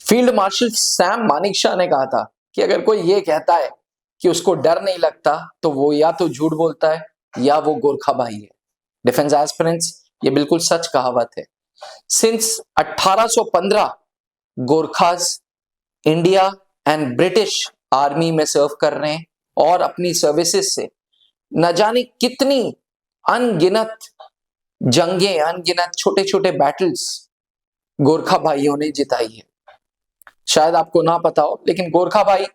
Field marshal Sam Manekshaw ने कहा था कि अगर कोई ये कहता है कि उसको डर नहीं लगता तो वो या तो झूठ बोलता है या वो गोरखा भाई है। डिफेंस एस्पिरेंट्स, ये बिल्कुल सच कहावत है। Since 1815 Gorkhas India and British army में सर्व कर रहे हैं और अपनी सर्विसेज से न जाने कितनी अनगिनत जंगें, अनगिनत छोटे छोटे बैटल्स गोरखा भाइयों ने जिताई है। शायद आपको ना पता हो, लेकिन गोरखा भाई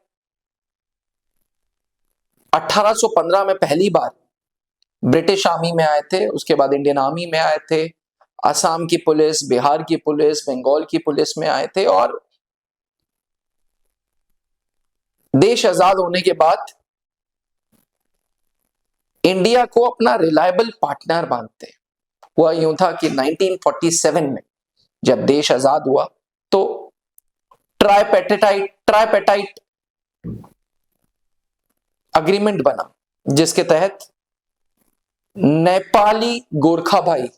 1815 में पहली बार ब्रिटिश आर्मी में आए थे, उसके बाद इंडियन आर्मी में आए थे, असम की पुलिस, बिहार की पुलिस, बंगाल की पुलिस में आए थे और देश आजाद होने के बाद इंडिया को अपना रिलायबल पार्टनर मानते हैं। हुआ यूं था कि 1947 में जब देश आजाद हुआ तो ट्राइपेटाइट अग्रीमेंट बना, जिसके तहत नेपाली गोरखा भाई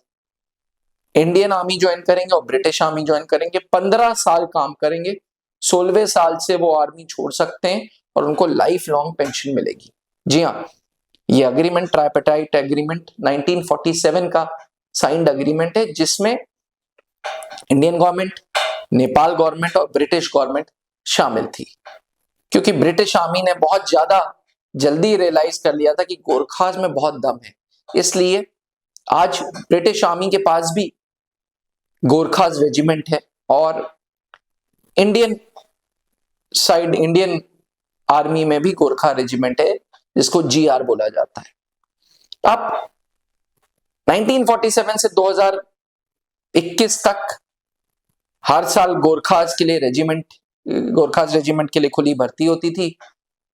इंडियन आर्मी ज्वाइन करेंगे और ब्रिटिश आर्मी ज्वाइन करेंगे। 15 साल काम करेंगे, 16वें साल से वो आर्मी छोड़ सकते हैं और उनको लाइफ लॉन्ग पेंशन मिलेगी। जी हाँ, ये अग्रीमेंट, ट्राइपेटाइट एग्रीमेंट 1947 का साइंड अग्रीमेंट है, जिसमें इंडियन गवर्नमेंट, नेपाल गवर्नमेंट और ब्रिटिश गवर्नमेंट शामिल थी। क्योंकि ब्रिटिश आर्मी ने बहुत ज्यादा जल्दी रियलाइज कर लिया था कि गोरखास में बहुत दम है, इसलिए आज ब्रिटिश आर्मी के पास भी गोरखास रेजिमेंट है और इंडियन साइड, इंडियन आर्मी में भी गोरखा रेजिमेंट है, जिसको जीआर बोला जाता है। अब 1947 से 2021 तक हर साल गोरखास रेजिमेंट के लिए खुली भर्ती होती थी।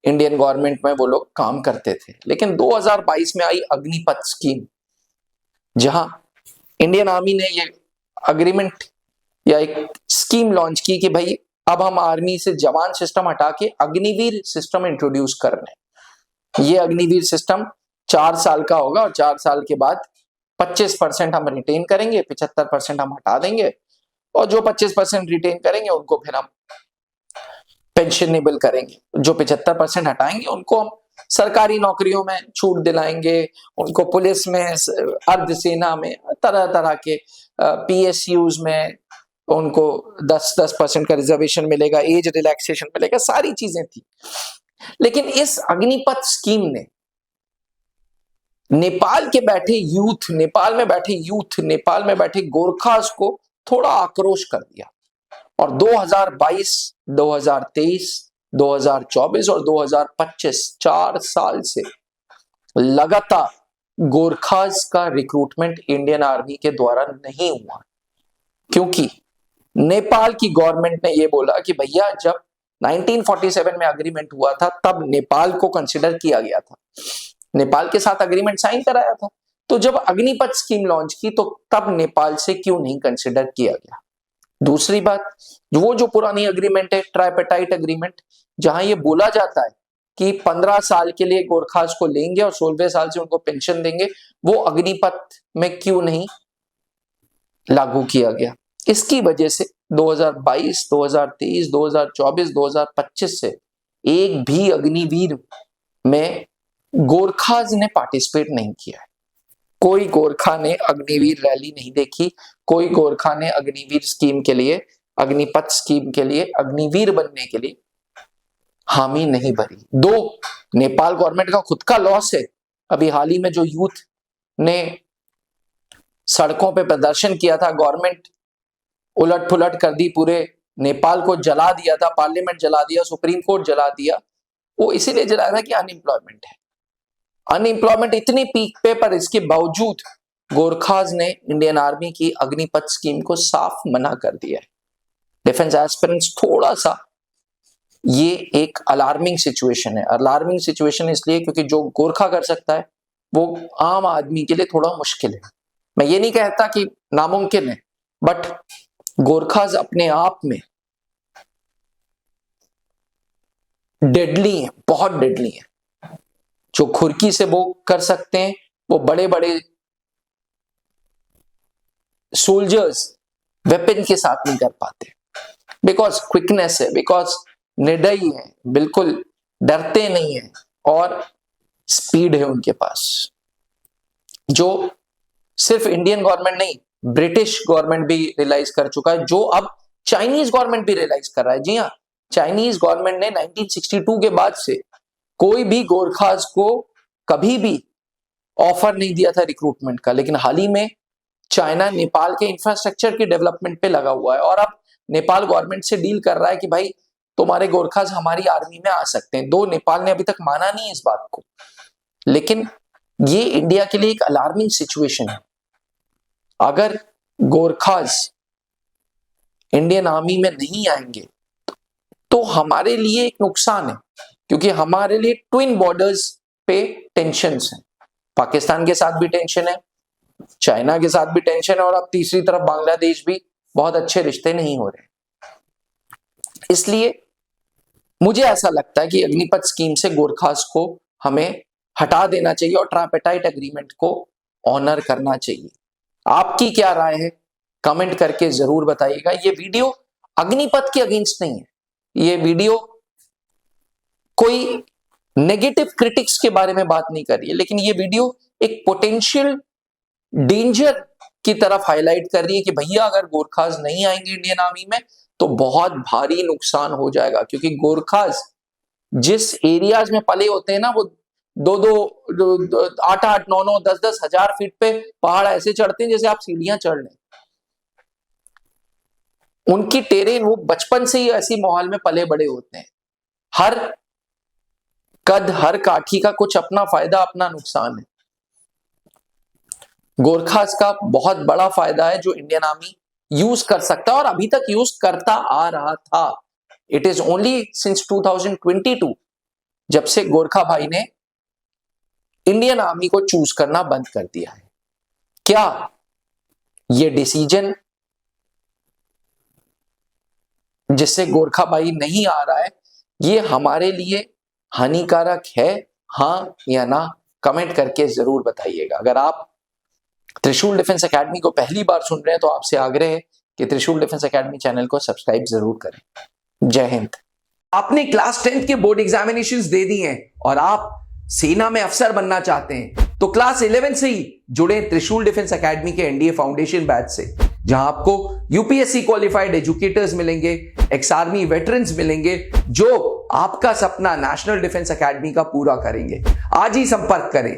इंडियन गवर्नमेंट में वो लोग काम करते थे, लेकिन 2022 में आई अग्निपथ स्कीम, जहां इंडियन आर्मी ने ये अग्रीमेंट या एक स्कीम लॉन्च की कि भाई अब हम आर्मी से जवान सिस्टम हटा के अग्निवीर सिस्टम इंट्रोड्यूस कर रहे हैं। ये अग्निवीर सिस्टम 4 साल का होगा और 4 साल के बाद 25% हम रिटेन करेंगे, 75% हम हटा देंगे और जो 25% रिटेन करेंगे उनको फिर हम पेंशनेबल करेंगे। जो 75% हटाएंगे उनको हम सरकारी नौकरियों में छूट दिलाएंगे, उनको पुलिस में, अर्धसेना में, तरह तरह के पीएसयूज में उनको 10% का रिजर्वेशन मिलेगा, एज रिलैक्सेशन मिलेगा, सारी चीजें थी। लेकिन इस अग्निपथ स्कीम ने नेपाल में बैठे गोरखास को थोड़ा आक्रोश कर दिया और 2022, 2023, 2024 और 2025 4 साल से लगातार गोरखास का रिक्रूटमेंट इंडियन आर्मी के द्वारा नहीं हुआ, क्योंकि नेपाल की गवर्नमेंट ने यह बोला कि भैया जब 1947 में अग्रीमेंट हुआ था तब नेपाल को कंसिडर किया गया था, नेपाल के साथ अग्रीमेंट साइन कराया था, तो जब अग्निपथ स्कीम लॉन्च की तो तब नेपाल से क्यों नहीं कंसिडर किया गया। दूसरी बात, वो जो पुरानी अग्रीमेंट है, ट्राइपेटाइट एग्रीमेंट, जहां ये बोला जाता है कि 15 साल के लिए गोरखास को लेंगे और 16वें साल से उनको पेंशन देंगे, वो अग्निपथ में क्यों नहीं लागू किया गया। इसकी वजह से 2022, 2023, 2024, 2025 से एक भी अग्निवीर में गोरखास ने पार्टिसिपेट नहीं किया है। कोई गोरखा ने अग्निवीर रैली नहीं देखी, कोई गोरखा ने अग्निवीर स्कीम के लिए, अग्निपथ स्कीम के लिए, अग्निवीर बनने के लिए हामी नहीं भरी। दो, नेपाल गवर्नमेंट का खुद का लॉस है। अभी हाल ही में जो यूथ ने सड़कों पे प्रदर्शन किया था, गवर्नमेंट उलट पुलट कर दी, पूरे नेपाल को जला दिया था, पार्लियामेंट जला दिया, सुप्रीम कोर्ट जला दिया, वो इसीलिए जलाया था कि अनएम्प्लॉयमेंट है। अनएम्प्लॉयमेंट इतनी पीक पे, पर इसके बावजूद गोरखास ने इंडियन आर्मी की अग्निपथ स्कीम को साफ मना कर दिया है। डिफेंस एस्पिरेंट्स, थोड़ा सा ये एक अलार्मिंग सिचुएशन है। अलार्मिंग सिचुएशन इसलिए क्योंकि जो गोरखा कर सकता है वो आम आदमी के लिए थोड़ा मुश्किल है। मैं ये नहीं कहता कि नामुमकिन है, बट गोरखास अपने आप में डेडली है, बहुत डेडली है। जो खुरकी से वो कर सकते हैं वो बड़े बड़े सोल्जर्स वेपन के साथ नहीं कर पाते। बिकॉज क्विकनेस है, बिकॉज निर्दयी है, बिल्कुल डरते नहीं है और स्पीड है उनके पास, जो सिर्फ इंडियन गवर्नमेंट नहीं, ब्रिटिश गवर्नमेंट भी रियलाइज कर चुका है, जो अब चाइनीज गवर्नमेंट भी रियलाइज कर रहा है। जी हाँ, चाइनीज गवर्नमेंट ने 1962 के बाद से कोई भी गोरखास को कभी भी ऑफर नहीं दिया था रिक्रूटमेंट का, लेकिन हाल ही में चाइना नेपाल के इंफ्रास्ट्रक्चर की डेवलपमेंट पे लगा हुआ है और अब नेपाल गवर्नमेंट से डील कर रहा है कि भाई तुम्हारे गोरखास हमारी आर्मी में आ सकते हैं। दो नेपाल ने अभी तक माना नहीं इस बात को, लेकिन ये इंडिया के लिए एक अलार्मिंग सिचुएशन है। अगर गोरखास इंडियन आर्मी में नहीं आएंगे तो हमारे लिए एक नुकसान है, क्योंकि हमारे लिए ट्विन बॉर्डर्स पे टेंशन है, पाकिस्तान के साथ भी टेंशन है, चाइना के साथ भी टेंशन है और अब तीसरी तरफ बांग्लादेश भी बहुत अच्छे रिश्ते नहीं हो रहे। इसलिए मुझे ऐसा लगता है कि अग्निपथ स्कीम से गोरखास को हमें हटा देना चाहिए और ट्राइपेटाइट एग्रीमेंट को ऑनर करना चाहिए। आपकी क्या राय है कमेंट करके जरूर बताइएगा। ये वीडियो अग्निपथ के अगेंस्ट नहीं है, ये वीडियो कोई नेगेटिव क्रिटिक्स के बारे में बात नहीं कर रही है, लेकिन ये वीडियो एक पोटेंशियल डेंजर की तरफ हाईलाइट कर रही है कि भैया अगर गोरखास नहीं आएंगे इंडियन आर्मी में तो बहुत भारी नुकसान हो जाएगा। क्योंकि गोरखास जिस एरियाज में पले होते हैं ना, वो 8-8, 9-9, 10-10 हजार फीट पे पहाड़ ऐसे चढ़ते हैं जैसे आप सीढ़ियां चढ़ रहे। उनकी टेरेन, वो बचपन से ही ऐसी माहौल में पले बड़े होते हैं। हर कद, हर काठी का कुछ अपना फायदा, अपना नुकसान है। गोरखास का बहुत बड़ा फायदा है जो इंडियन आर्मी यूज कर सकता है और अभी तक यूज करता आ रहा था। इट इज ओनली सिंस 2022 जब से गोरखा भाई ने इंडियन आर्मी को चूज करना बंद कर दिया है। क्या ये डिसीजन जिससे गोरखा भाई नहीं आ रहा है, ये हमारे लिए हानिकारक है, हाँ या ना? कमेंट करके जरूर बताइएगा। अगर आप त्रिशूल डिफेंस एकेडमी को पहली बार सुन रहे हैं तो आपसे आग्रह है कि त्रिशूल डिफेंस एकेडमी चैनल को सब्सक्राइब जरूर करें। जय हिंद। आपने क्लास 10th के बोर्ड एग्जामिनेशंस दे दिए हैं और आप सेना में अफसर बनना चाहते हैं तो क्लास 11 से ही जुड़े त्रिशूल डिफेंस एकेडमी के एनडीए फाउंडेशन बैच से, जहां आपको यूपीएससी क्वालिफाइड एजुकेटर्स मिलेंगे, एक्स आर्मी वेटरन्स मिलेंगे जो आपका सपना नेशनल डिफेंस एकेडमी का पूरा करेंगे। आज ही संपर्क करें।